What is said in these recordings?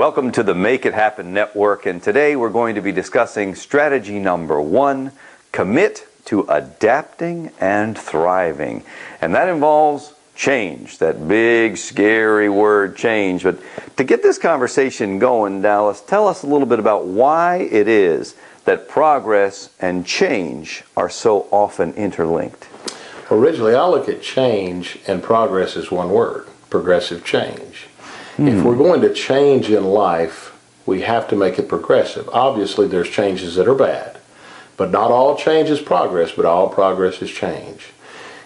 Welcome to the Make It Happen Network, and today we're going to be discussing strategy number 1, commit to adapting and thriving. And that involves change, that big, scary word change. But to get this conversation going, Dallas, tell us a little bit about why it is that progress and change are so often interlinked. Originally, I look at change and progress as one word, progressive change. If we're going to change in life, we have to make it progressive. Obviously, there's changes that are bad, but not all change is progress, but all progress is change.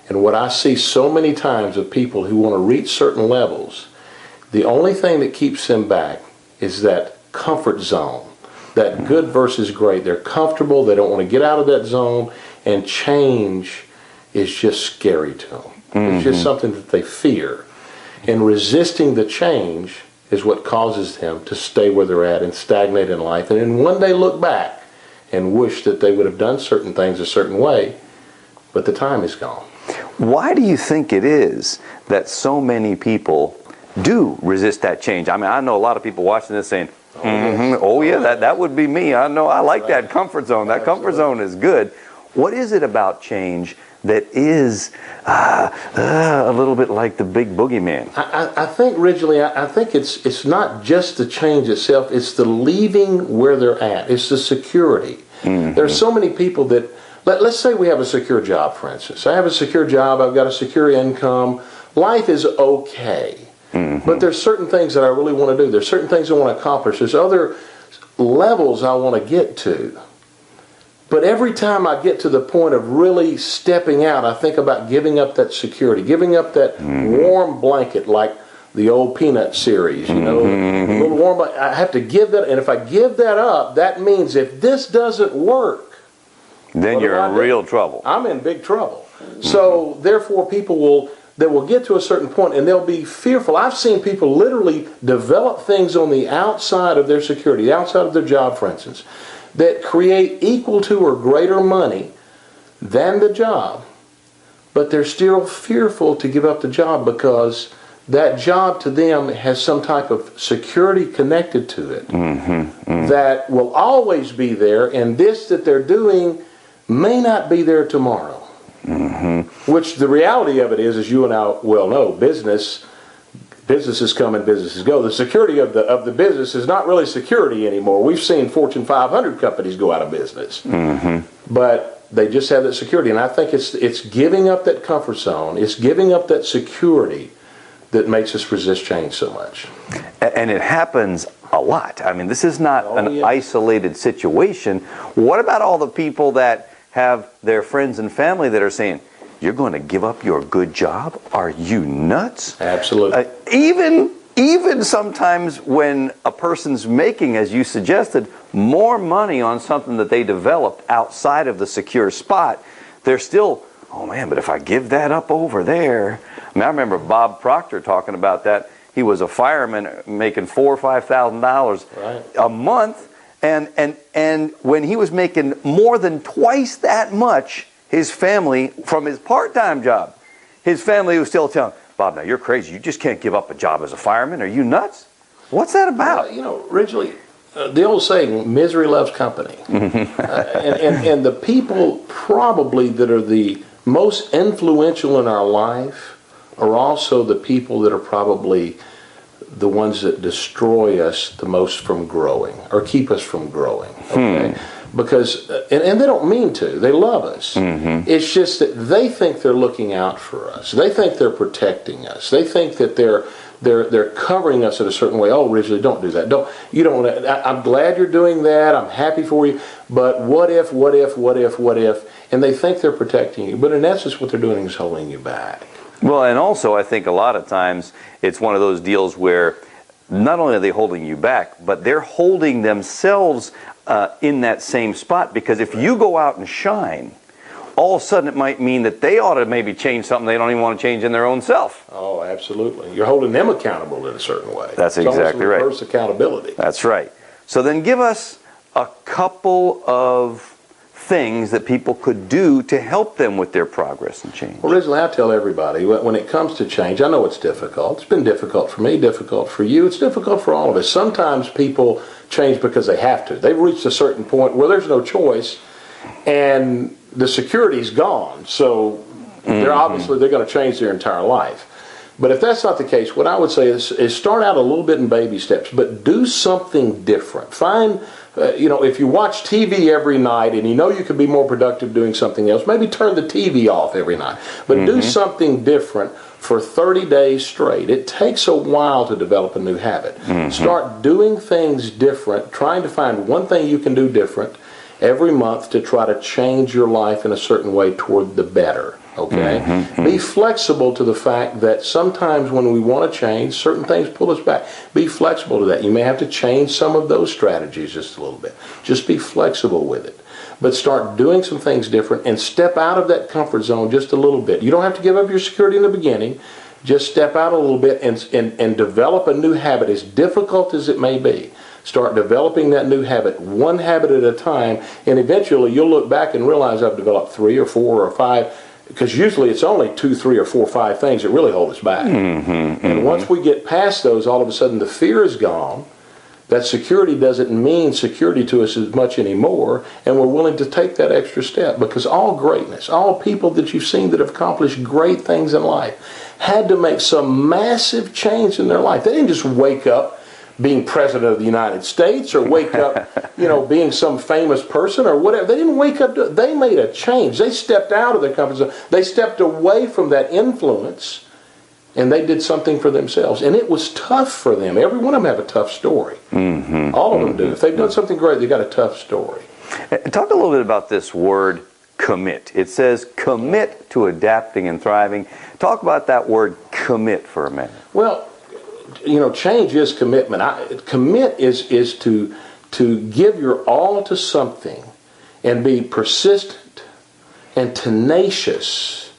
And what I see so many times of people who want to reach certain levels, the only thing that keeps them back is that comfort zone, that good versus great. They're comfortable, they don't want to get out of that zone, and change is just scary to them. It's just something that they fear. And resisting the change is what causes them to stay where they're at and stagnate in life. And then one day look back and wish that they would have done certain things a certain way, but the time is gone. Why do you think it is that so many people do resist that change? I mean, I know a lot of people watching this saying, that would be me. I know, I like that comfort zone. That comfort zone is good. What is it about change that is a little bit like the big boogeyman? I think originally, I think it's not just the change itself, it's the leaving where they're at. It's the security. There's so many people that, let's say we have a secure job, for instance. I have a secure job, I've got a secure income, life is okay. But there's certain things that I really want to do. There's certain things I want to accomplish. There's other levels I want to get to. But every time I get to the point of really stepping out, I think about giving up that security, giving up that warm blanket like the old Peanut series, you know, a little warm blanket. I have to give that, and if I give that up, that means if this doesn't work, then you're in real trouble. I'm in big trouble. So therefore people will get to a certain point and they'll be fearful. I've seen people literally develop things on the outside of their security, the outside of their job, for instance, that create equal to or greater money than the job, but they're still fearful to give up the job because that job to them has some type of security connected to it that will always be there, and this that they're doing may not be there tomorrow. Which the reality of it is, as you and I well know, businesses come and businesses go. The security of the business is not really security anymore. We've seen Fortune 500 companies go out of business. But they just have that security. And I think it's giving up that comfort zone. It's giving up that security that makes us resist change so much. And it happens a lot. I mean, this is not an isolated situation. What about all the people that have their friends and family that are saying, you're going to give up your good job? Are you nuts? Absolutely. Even sometimes when a person's making, as you suggested, more money on something that they developed outside of the secure spot, they're still, oh man, but if I give that up over there. I mean, I remember Bob Proctor talking about that. He was a fireman making $4,000 or $5,000 a month, and when he was making more than twice that much, his family, from his part-time job, his family was still telling him, Bob, now you're crazy. You just can't give up a job as a fireman. Are you nuts? What's that about? Originally, the old saying, misery loves company. And the people probably that are the most influential in our life are also the people that are probably the ones that destroy us the most from growing or keep us from growing. Okay? Because, and they don't mean to, they love us. It's just that they think they're looking out for us. They think they're protecting us. They think that they're covering us in a certain way. Oh, originally, don't do that. I'm glad you're doing that. I'm happy for you. But what if? And they think they're protecting you. But in essence, what they're doing is holding you back. Well, and also I think a lot of times it's one of those deals where not only are they holding you back, but they're holding themselves in that same spot, because if you go out and shine, all of a sudden it might mean that they ought to maybe change something they don't even want to change in their own self. Oh, absolutely. You're holding them accountable in a certain way. That's exactly right. Reverse accountability. That's right. So then give us a couple of things that people could do to help them with their progress and change? Well, originally, I tell everybody, when it comes to change, I know it's difficult. It's been difficult for me, difficult for you. It's difficult for all of us. Sometimes people change because they have to. They've reached a certain point where there's no choice, and the security's gone. So they're going to change their entire life. But if that's not the case, what I would say is start out a little bit in baby steps, but do something different. Find, if you watch TV every night and you know you could be more productive doing something else, maybe turn the TV off every night. But do something different for 30 days straight. It takes a while to develop a new habit. Start doing things different, trying to find one thing you can do different every month to try to change your life in a certain way toward the better. Okay? Be flexible to the fact that sometimes when we want to change, certain things pull us back. Be flexible to that. You may have to change some of those strategies just a little bit. Just be flexible with it. But start doing some things different and step out of that comfort zone just a little bit. You don't have to give up your security in the beginning. Just step out a little bit and develop a new habit, as difficult as it may be. Start developing that new habit, one habit at a time, and eventually you'll look back and realize I've developed 3 or 4 or 5, because usually it's only 2, 3, or 4, 5 things that really hold us back. And once we get past those, all of a sudden the fear is gone. That security doesn't mean security to us as much anymore, and we're willing to take that extra step, because all greatness, all people that you've seen that have accomplished great things in life had to make some massive change in their life. They didn't just wake up being president of the United States, or wake up, being some famous person or whatever. They didn't wake up. They made a change. They stepped out of their comfort zone. They stepped away from that influence, and they did something for themselves. And it was tough for them. Every one of them have a tough story. All of them do. If they've done something great, they've got a tough story. Talk a little bit about this word commit. It says commit to adapting and thriving. Talk about that word commit for a minute. Well, change is commitment. Commit is to give your all to something and be persistent and tenacious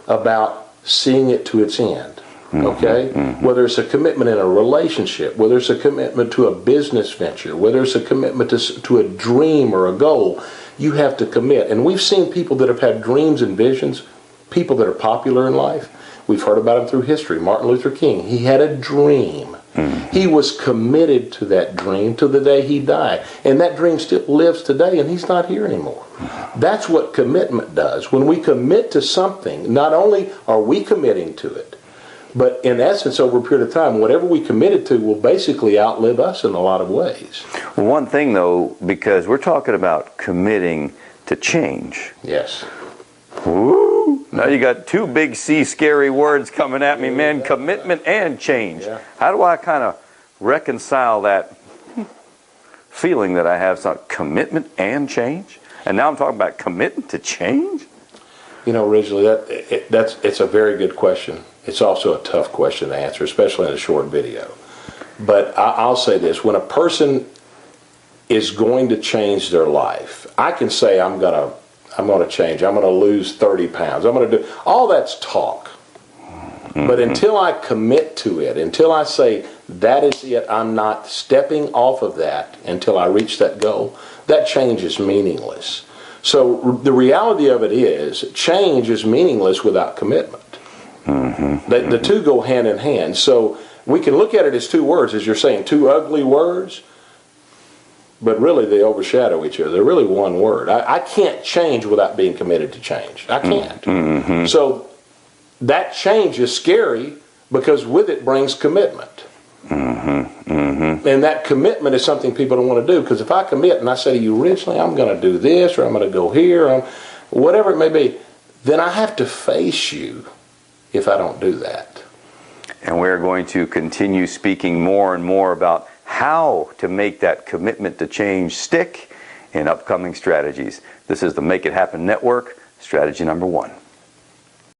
about seeing it to its end. Okay? Whether it's a commitment in a relationship, whether it's a commitment to a business venture, whether it's a commitment to a dream or a goal, you have to commit. And we've seen people that have had dreams and visions, people that are popular in life. We've heard about him through history. Martin Luther King, he had a dream. He was committed to that dream to the day he died. And that dream still lives today, and he's not here anymore. That's what commitment does. When we commit to something, not only are we committing to it, but in essence, over a period of time, whatever we committed to will basically outlive us in a lot of ways. One thing, though, because we're talking about committing to change. Yes. Woo! Now you got 2 big C scary words coming at me, man. Commitment and change. Yeah. How do I kind of reconcile that feeling that I have? It's not commitment and change? And now I'm talking about committing to change? Originally, it's a very good question. It's also a tough question to answer, especially in a short video. But I'll say this. When a person is going to change their life, I can say I'm going to change. I'm going to lose 30 pounds. I'm going to do all that's talk. But until I commit to it, until I say that is it, I'm not stepping off of that until I reach that goal, that change is meaningless. So the reality of it is, change is meaningless without commitment. The two go hand in hand. So we can look at it as 2 words, as you're saying, 2 ugly words, but really they overshadow each other. They're really one word. I can't change without being committed to change. I can't. So that change is scary because with it brings commitment. And that commitment is something people don't want to do, because if I commit and I say to you originally, I'm going to do this, or I'm going to go here, or whatever it may be, then I have to face you if I don't do that. And we're going to continue speaking more and more about how to make that commitment to change stick in upcoming strategies. This is the Make It Happen Network, strategy number 1.